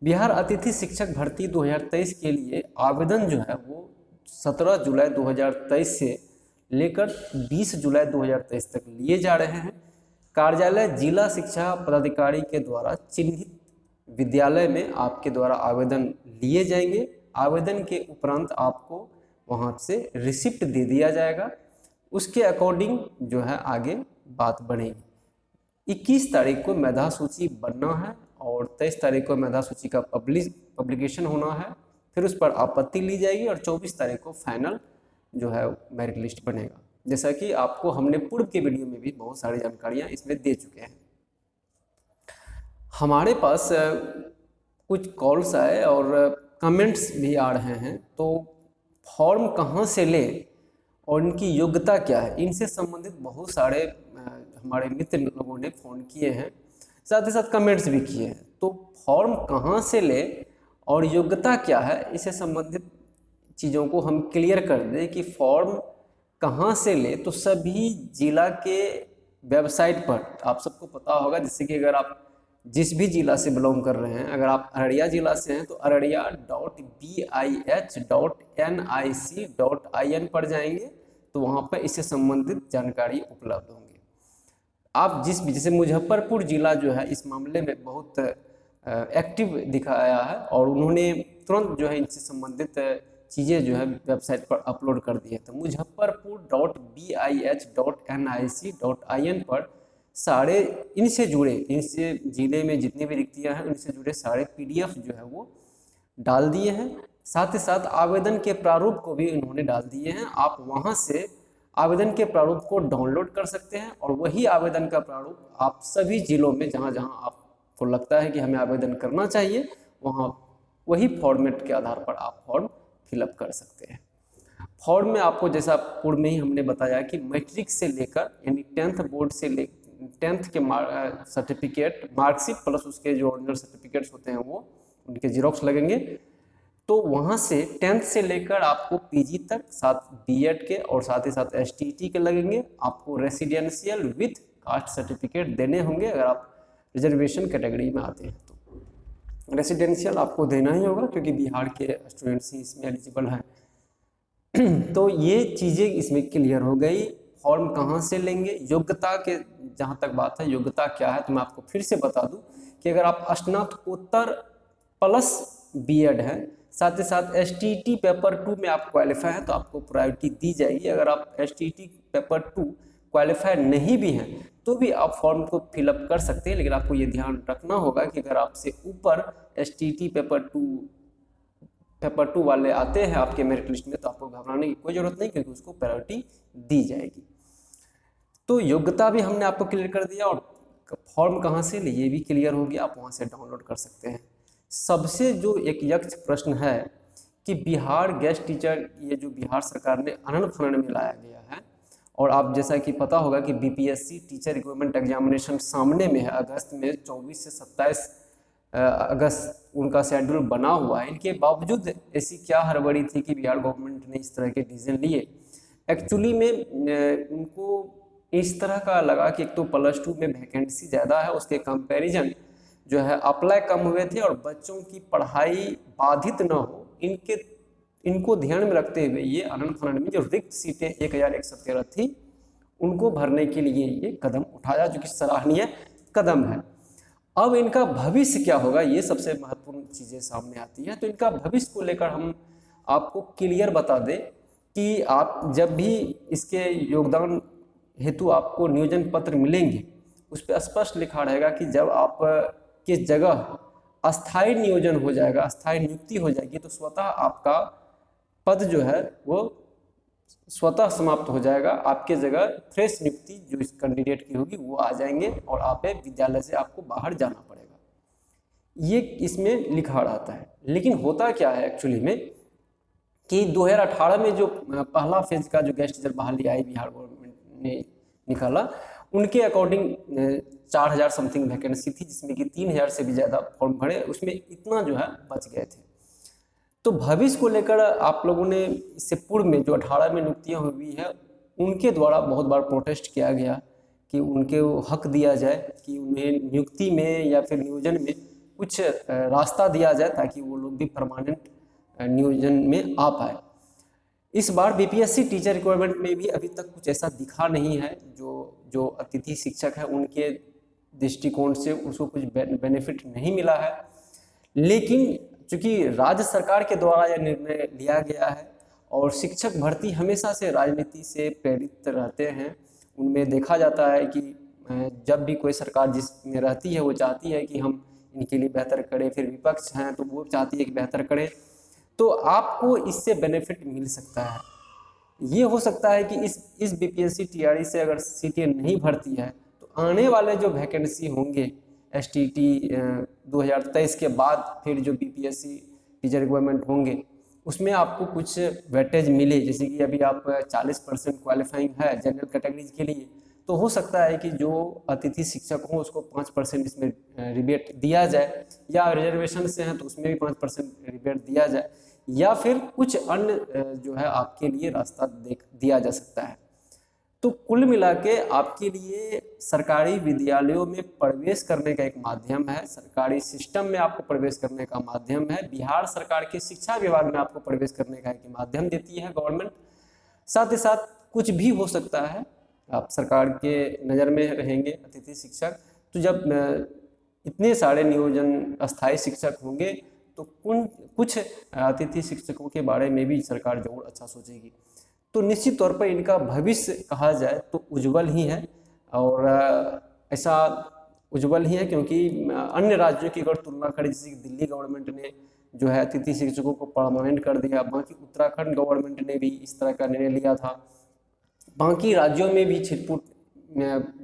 बिहार अतिथि शिक्षक भर्ती 2023 के लिए आवेदन जो है वो 17 जुलाई 2023 से लेकर 20 जुलाई 2023 तक लिए जा रहे हैं। कार्यालय जिला शिक्षा पदाधिकारी के द्वारा चिन्हित विद्यालय में आपके द्वारा आवेदन लिए जाएंगे। आवेदन के उपरांत आपको वहाँ से रिसिप्ट दे दिया जाएगा। उसके अकॉर्डिंग जो है आगे बात बढ़ेगी। 21 तारीख को मेधा सूची बनना है और 23 तारीख को मेधा सूची का पब्लिकेशन होना है। फिर उस पर आपत्ति ली जाएगी और 24 तारीख को फाइनल जो है मेरिट लिस्ट बनेगा। जैसा कि आपको हमने पूर्व के वीडियो में भी बहुत सारी जानकारियां इसमें दे चुके हैं। हमारे पास कुछ कॉल्स आए और कमेंट्स भी आ रहे हैं, तो फॉर्म कहाँ से लें और इनकी योग्यता क्या है, इनसे संबंधित बहुत सारे हमारे मित्र लोगों ने फ़ोन किए हैं, साथ ही साथ कमेंट्स भी किए हैं। तो फॉर्म कहाँ से लें और योग्यता क्या है, इससे संबंधित चीज़ों को हम क्लियर कर दें कि फॉर्म कहाँ से लें। तो सभी जिला के वेबसाइट पर आप सबको पता होगा, जैसे कि अगर आप जिस भी जिला से बिलोंग कर रहे हैं, अगर आप अररिया जिला से हैं तो ararya.bih.nic.in पर जाएंगे तो वहाँ पर इससे संबंधित जानकारी उपलब्ध होंगी। आप जिस भी, जैसे मुजफ्फरपुर जिला जो है इस मामले में बहुत एक्टिव दिखाया है और उन्होंने तुरंत जो है इनसे संबंधित चीज़ें जो है वेबसाइट पर अपलोड कर दी है। तो मुजफ्फरपुर.bih.nic.in पर सारे इनसे जिले में जितनी भी रिक्तियाँ हैं उनसे जुड़े सारे PDF जो है वो डाल दिए हैं। साथ ही साथ आवेदन के प्रारूप को भी उन्होंने डाल दिए हैं। आप वहां से आवेदन के प्रारूप को डाउनलोड कर सकते हैं और वही आवेदन का प्रारूप आप सभी जिलों में जहां जहां आपको लगता है कि हमें आवेदन करना चाहिए वहां वही फॉर्मेट के आधार पर आप फॉर्म फिलअप कर सकते हैं। फॉर्म में आपको, जैसा पूर्व में ही हमने बताया, कि मैट्रिक से लेकर यानी 10th बोर्ड से ले 10th के सर्टिफिकेट, मार्कशीट प्लस उसके जो ओरिजिनल सर्टिफिकेट्स होते हैं वो उनके जीरोक्स लगेंगे। तो वहाँ से 10th से लेकर आपको PG तक, साथ B.Ed के और साथ ही साथ STT के लगेंगे। आपको रेसिडेंशियल विथ कास्ट सर्टिफिकेट देने होंगे। अगर आप रिजर्वेशन कैटेगरी में आते हैं तो रेसिडेंशियल आपको देना ही होगा, क्योंकि बिहार के स्टूडेंट्स ही इसमें एलिजिबल हैं। तो ये चीज़ें इसमें क्लियर हो गई। फॉर्म कहाँ से लेंगे, योग्यता के जहाँ तक बात है, योग्यता क्या है, तो मैं आपको फिर से बता दूं कि अगर आप स्नातकोत्तर प्लस B.Ed है, साथ ही साथ STT पेपर 2 में आप क्वालिफाई हैं तो आपको प्रायोरिटी दी जाएगी। अगर आप STT पेपर 2 क्वालिफाई नहीं भी हैं तो भी आप फॉर्म को फिलअप कर सकते हैं। लेकिन आपको ये ध्यान रखना होगा कि अगर आपसे ऊपर STT पेपर 2 वाले आते हैं आपके मेरिट लिस्ट में तो आपको घबराने की कोई ज़रूरत नहीं, क्योंकि उसको प्रायोरिटी दी जाएगी। तो योग्यता भी हमने आपको क्लियर कर दिया और फॉर्म कहाँ से ले ये भी क्लियर हो गया, आप वहाँ से डाउनलोड कर सकते हैं। सबसे जो एक यक्ष प्रश्न है कि बिहार गेस्ट टीचर, ये जो बिहार सरकार ने अनंत फनन में लाया गया है, और आप जैसा कि पता होगा कि BPSC टीचर रिक्रूटमेंट एग्जामिनेशन सामने में है, अगस्त में 24 से 27 अगस्त उनका शेड्यूल बना हुआ है। इनके बावजूद ऐसी क्या हड़बड़ी थी कि बिहार गवर्नमेंट ने इस तरह के डिसीजन लिए। एक्चुअली में उनको इस तरह का लगा कि एक तो +2 में वैकेंसी ज़्यादा है, उसके कंपैरिजन जो है अप्लाई कम हुए थे और बच्चों की पढ़ाई बाधित न हो, इनको ध्यान में रखते हुए ये अनंत फनन में जो रिक्त सीटें 1113 थी उनको भरने के लिए ये कदम उठाया, जो कि सराहनीय कदम है। अब इनका भविष्य क्या होगा, ये सबसे महत्वपूर्ण चीज़ें सामने आती हैं। तो इनका भविष्य को लेकर हम आपको क्लियर बता दें कि आप जब भी इसके योगदान हेतु आपको नियोजन पत्र मिलेंगे उस पर स्पष्ट लिखा रहेगा कि जब आप किस जगह अस्थायी नियोजन हो जाएगा, अस्थायी नियुक्ति हो जाएगी, तो स्वतः आपका पद जो है वो स्वतः समाप्त हो जाएगा। आपके जगह फ्रेश नियुक्ति जो इस कैंडिडेट की होगी वो आ जाएंगे और आप विद्यालय से आपको बाहर जाना पड़ेगा, ये इसमें लिखा रहता है। लेकिन होता क्या है एक्चुअली में कि 2018 में जो पहला फेज का जो गेस्ट टीचर बहाली आई बिहार गवर्नमेंट ने निकाला, उनके अकॉर्डिंग 4000 समथिंग वैकेंसी थी, जिसमें कि 3000 से भी ज़्यादा फॉर्म भरे, उसमें इतना जो है बच गए थे। तो भविष्य को लेकर आप लोगों ने इससे पूर्व में जो 18 में नियुक्तियाँ हुई है उनके द्वारा बहुत बार प्रोटेस्ट किया गया कि उनके हक दिया जाए, कि उन्हें नियुक्ति में या फिर नियोजन में कुछ रास्ता दिया जाए ताकि वो लोग भी परमानेंट नियोजन में आ पाए। इस बार बीपीएससी टीचर रिक्वायरमेंट में भी अभी तक कुछ ऐसा दिखा नहीं है, जो अतिथि शिक्षक है उनके दृष्टिकोण से उसको कुछ बेनिफिट नहीं मिला है। लेकिन चूंकि राज्य सरकार के द्वारा यह निर्णय लिया गया है और शिक्षक भर्ती हमेशा से राजनीति से प्रेरित रहते हैं, उनमें देखा जाता है कि जब भी कोई सरकार जिसमें रहती है वो चाहती है कि हम इनके लिए बेहतर करें, फिर विपक्ष हैं तो वो चाहती है कि बेहतर करें, तो आपको इससे बेनिफिट मिल सकता है। ये हो सकता है कि इस बीपीएससी टीआरई से अगर सीटें नहीं भरती है तो आने वाले जो वैकेंसी होंगे एसटीटी 2023 के बाद फिर जो बीपीएससी टीचर रिक्वायरमेंट होंगे उसमें आपको कुछ वेटेज मिले। जैसे कि अभी आप 40% क्वालिफाइंग है जनरल कैटेगरीज के लिए, तो हो सकता है कि जो अतिथि शिक्षक हों उसको 5% इसमें रिबेट दिया जाए, या रिजर्वेशन से हैं तो उसमें भी 5% रिबेट दिया जाए, या फिर कुछ अन्य जो है आपके लिए रास्ता दिया जा सकता है। तो कुल मिला के आपके लिए सरकारी विद्यालयों में प्रवेश करने का एक माध्यम है, सरकारी सिस्टम में आपको प्रवेश करने का माध्यम है, बिहार सरकार के शिक्षा विभाग में आपको प्रवेश करने का एक माध्यम देती है गवर्नमेंट। साथ ही साथ कुछ भी हो सकता है, आप सरकार के नज़र में रहेंगे अतिथि शिक्षक, तो जब इतने सारे नियोजन अस्थायी शिक्षक होंगे तो कुछ अतिथि शिक्षकों के बारे में भी सरकार जरूर अच्छा सोचेगी। तो निश्चित तौर पर इनका भविष्य कहा जाए तो उज्जवल ही है, और ऐसा उज्जवल ही है क्योंकि अन्य राज्यों की अगर तुलना करें, जैसे दिल्ली गवर्नमेंट ने जो है अतिथि शिक्षकों को परमानेंट कर दिया, बाकी उत्तराखंड गवर्नमेंट ने भी इस तरह का निर्णय लिया था, बाकी राज्यों में भी छिटपुट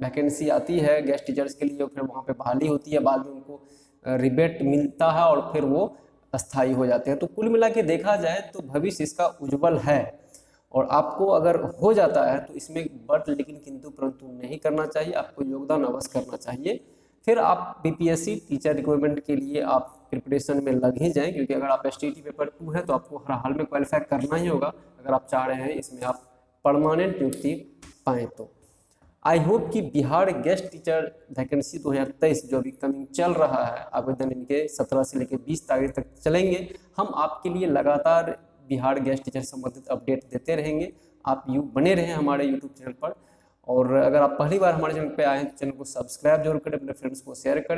वैकेंसी आती है गेस्ट टीचर्स के लिए, फिर वहाँ पे बहाली होती है, बाद में उनको रिबेट मिलता है और फिर वो अस्थायी हो जाते हैं। तो कुल मिला के देखा जाए तो भविष्य इसका उज्जवल है, और आपको अगर हो जाता है तो इसमें बट लेकिन किंतु परंतु नहीं करना चाहिए, आपको योगदान अवश्य करना चाहिए। फिर आप बीपीएससी टीचर रिक्वायरमेंट के लिए आप प्रिपरेशन में लग ही जाएं, क्योंकि अगर आप एसटीटी पेपर 2 है तो आपको हर हाल में क्वालिफाई करना ही होगा अगर आप चाह रहे हैं इसमें आप परमानेंट नियुक्ति पाएँ। तो आई होप कि बिहार गेस्ट टीचर वैकेंसी 2023 जो अभी कमिंग चल रहा है, आवेदन इनके 17 से लेकर 20 तारीख तक चलेंगे, हम आपके लिए लगातार बिहार गेस्ट टीचर संबंधित अपडेट देते रहेंगे। आप बने रहें हमारे यूट्यूब चैनल पर, और अगर आप पहली बार हमारे चैनल पर आए हैं तो चैनल को सब्सक्राइब जरूर करें, अपने फ्रेंड्स को शेयर करें।